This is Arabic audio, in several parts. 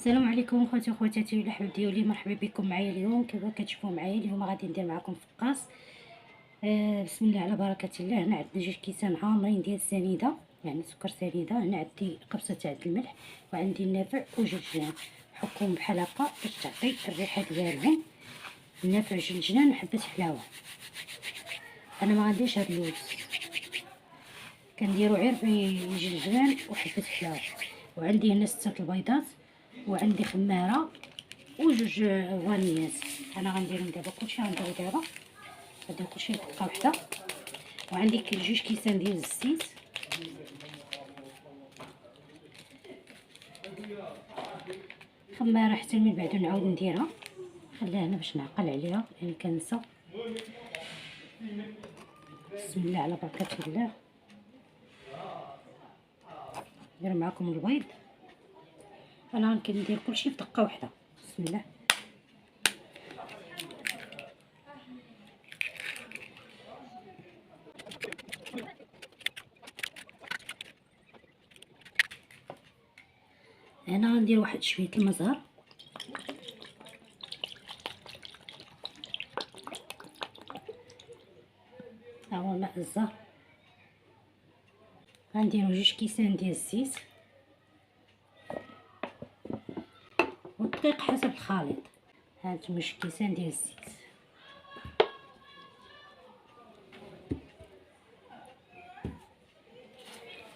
السلام عليكم خوتي وخواتاتي والاحباب ديالي، مرحبا بكم معايا اليوم. كما كتشوفوا معايا اليوم غادي ندير معكم فقاص. بسم الله على بركه الله. هنا عندنا 2 كيسان عامرين ديال السنيده، يعني سكر سنيده. هنا عندي قبصه تاع الملح، وعندي النافع وجنجنان. نحكهم بحال هكا باش تعطي الريحه ديالهم. النافع وجنجنان وحبه حلاوه. انا ما غنديرش هاد اللوز، كنديرو غير بجنجنان وحبه حلاوه. وعندي هنا 6 البيضات، وعندي خماره وجوج فانيات. انا غنديرهم دابا كلشي، غنديرو دابا غندير كلشي دقه وحده. وعندي 2 كيسان ديال الزيت. خماره حتى من بعد نعاود نديرها، خليها هنا باش نعقل عليها لان كنسى. بسم الله على بركه الله. ندير معكم البيض. انا كندير كلشي في دقه وحده. بسم الله. هنا غندير واحد شويه المزهر، ها هو ماء الزهر. غنديرو 2 كيسان ديال الزيت، والدقيق حسب الخليط. هانتوما 2 كيسان ديال الزيت.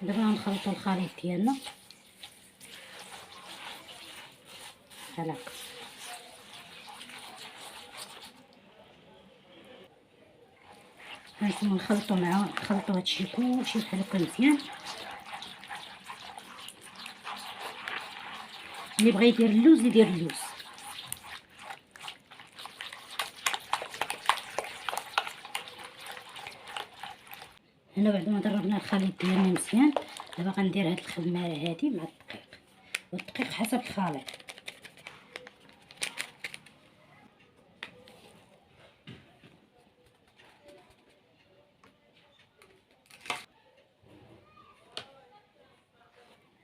دابا غنخلطو الخليط ديالنا بحال هكا. هانتوما نخلطو هادشي كلشي بحال هكا مزيان. اللي بغى يدير اللوز يدير اللوز. هنا بعد ما ضربنا الخليط ديالنا مزيان، دابا غندير هاد الخماره هادي مع الدقيق، والدقيق حسب الخليط.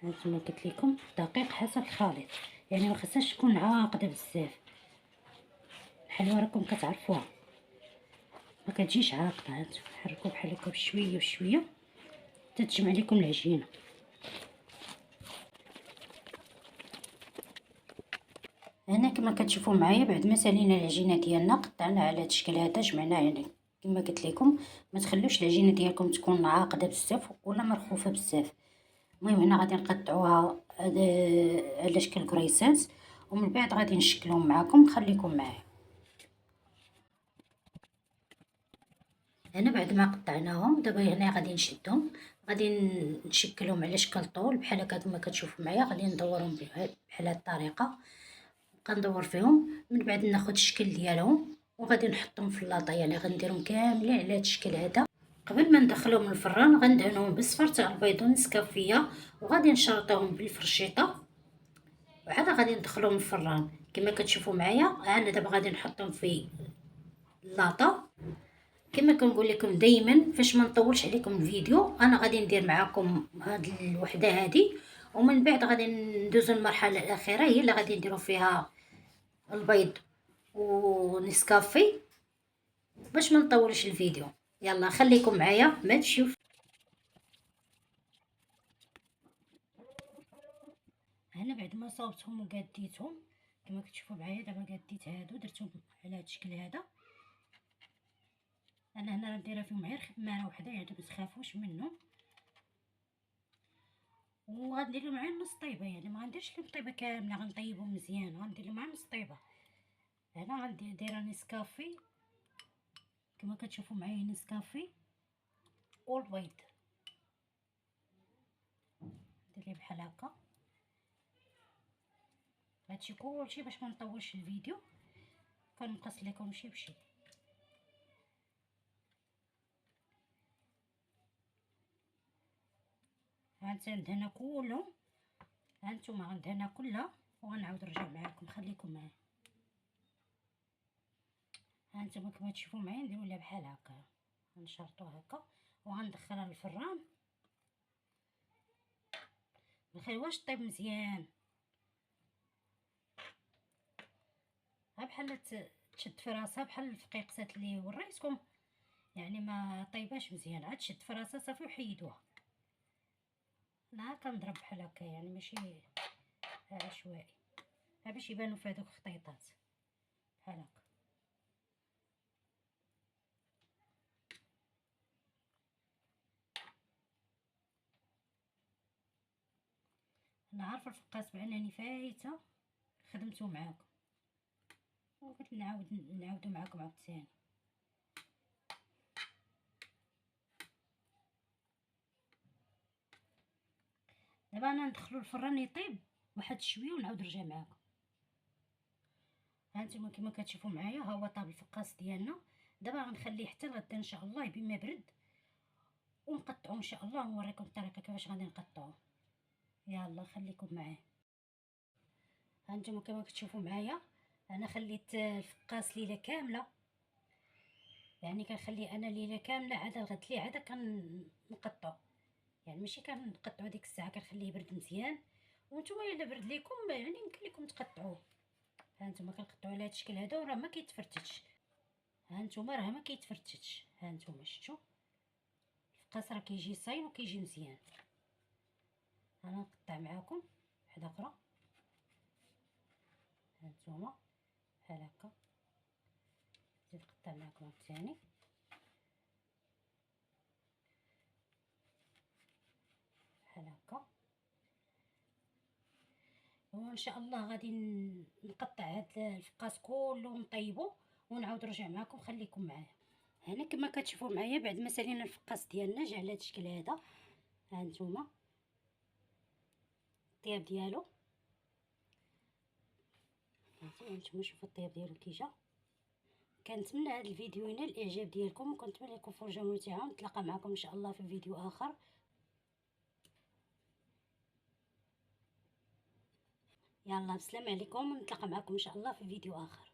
هانتوما قلت لكم دقيق حسب الخليط، يعني ما خصهاش تكون عاقده بزاف. الحلوه راكم كتعرفوها ما كتجيش عاقده. هانتوما حركوا بحال هكا بشويه بشويه حتى تجمع لكم العجينه. هنا كما كتشوفوا معايا بعد ما سالينا العجينه ديالنا، قطعنا على هذا الشكل هذا، جمعناه. يعني كما قلت لكم ما تخلوش العجينه ديالكم تكون عاقده بزاف ولا مرخوفه بزاف. المهم هنا غادي نقطعوها على شكل كريسات، ومن بعد غادي نشكلهم معكم. خليكم معايا. هنا بعد ما قطعناهم دابا هنا غادي نشدهم، غادي نشكلهم على شكل طول بحال هكا كما كتشوفوا معايا. غادي ندورهم بحال هاد الطريقه، كندور فيهم من بعد ناخذ الشكل ديالهم وغادي نحطهم في اللاطه. يعني غنديرهم كاملين على هذا الشكل هذا. قبل ما ندخلهم الفران غندهنوهم بالصفر تاع البيض والنسكافيه، وغادي نشرطوهم بالفرشيطه، وعاد غادي ندخلوهم الفران كما كتشوفوا معايا. انا دابا غادي نحطهم في اللاطه. كما كنقول لكم دائما فاش ما نطولش عليكم الفيديو، انا غادي ندير معكم هاد الوحده هادي، ومن بعد غادي ندوزو المرحله الاخيره هي اللي غادي نديرو فيها البيض ونسكافي باش ما نطولش الفيديو. يلا خليكم معايا ما تشوف. هنا بعد ما صوبتهم وقاديتهم كما كتشوفوا معايا، دابا قاديت هادو درتهم على هاد الشكل هذا. انا هنا نديرها فيهم غير خماره وحده، يعني ما تخافوش منهم. وغندير لهم غير نص طيبه، يعني ما غنديرش لهم طيبه كامله، غنطيبهم مزيان. غندير لهم غير نص طيبه. هنا غندير دايره نسكافي كما كتشوفوا معايا، نسكافي والبيض. ندير ليه بحال هكا. هادشي كلشي باش ما نطولش الفيديو كنقص لكم شي بشي. غندهنها كلهم. هانتوما غندهنها كلها وغنعاود نرجع معاكم. خليكم معايا. هانتوما كما تشوفوا معايا نديرو لها بحال هكا، غنشرطوها هكا وغندخلها للفران. ما نخليوهاش طيب مزيان، بحال تشد في راسها بحال الفقيقسات اللي وريتكم، يعني ما طيباش مزيان، عاد تشد في راسها صافي وحيدوها. انا كنضرب بحال هكا يعني ماشي عشوائي، باش يبانو في هذوك الخطيطات بحال هكا. انا عارفه الفقاس بانني فايته خدمته معاكم، وقلت نعاودو معاكم عاوتاني. دابا انا ندخلو الفران يطيب واحد شويه ونعاود نرجع معاكم. هانتوما كما كتشوفوا معايا ها هو طاب الفقاس ديالنا. دابا غنخليه حتى لغدا ان شاء الله بما برد، ونقطعو ان شاء الله ونوريكم الطريقه كيفاش غادي نقطعوه. يلا خليكم معايا. هانتوما كما كتشوفوا معايا انا خليت الفقاس ليله كامله، يعني كنخليه انا ليله كامله عاد الغد ليه عاد كنقطعو، يعني ماشي كنقطعو ديك الساعه، كنخليه يبرد مزيان. وانتم الا برد ليكم يعني يمكن لكم تقطعوه. هانتوما كنقطعو على هذا الشكل هذا وراه ما كيتفرتش. هانتوما راه ما كيتفرتش، هانتوما شفتوا الفقاس راه كيجي صايم وكيجي مزيان. انا نقطع معاكم وحده اخرى، هانتوما بحال هكا. نزيد نقطع معاكم الثاني بحال هكا. وان شاء الله غادي نقطع هذا الفقاس كله ونطيبو ونعاود نرجع معكم، خليكم معايا. هنا كما كتشوفوا معايا بعد ما سالينا الفقاس ديالنا جا على هذا الشكل هذا. ها نتوما الطياب ديالو، هانتوما شوفوا الطياب ديالو كي جا. كنتمنى هذا الفيديو ينال الاعجاب ديالكم، وكنتمنى لكم فرجه ممتعه، ونتلاقى معكم ان شاء الله في فيديو اخر. يلا بسلام عليكم، ونتلاقى معكم ان شاء الله في فيديو اخر.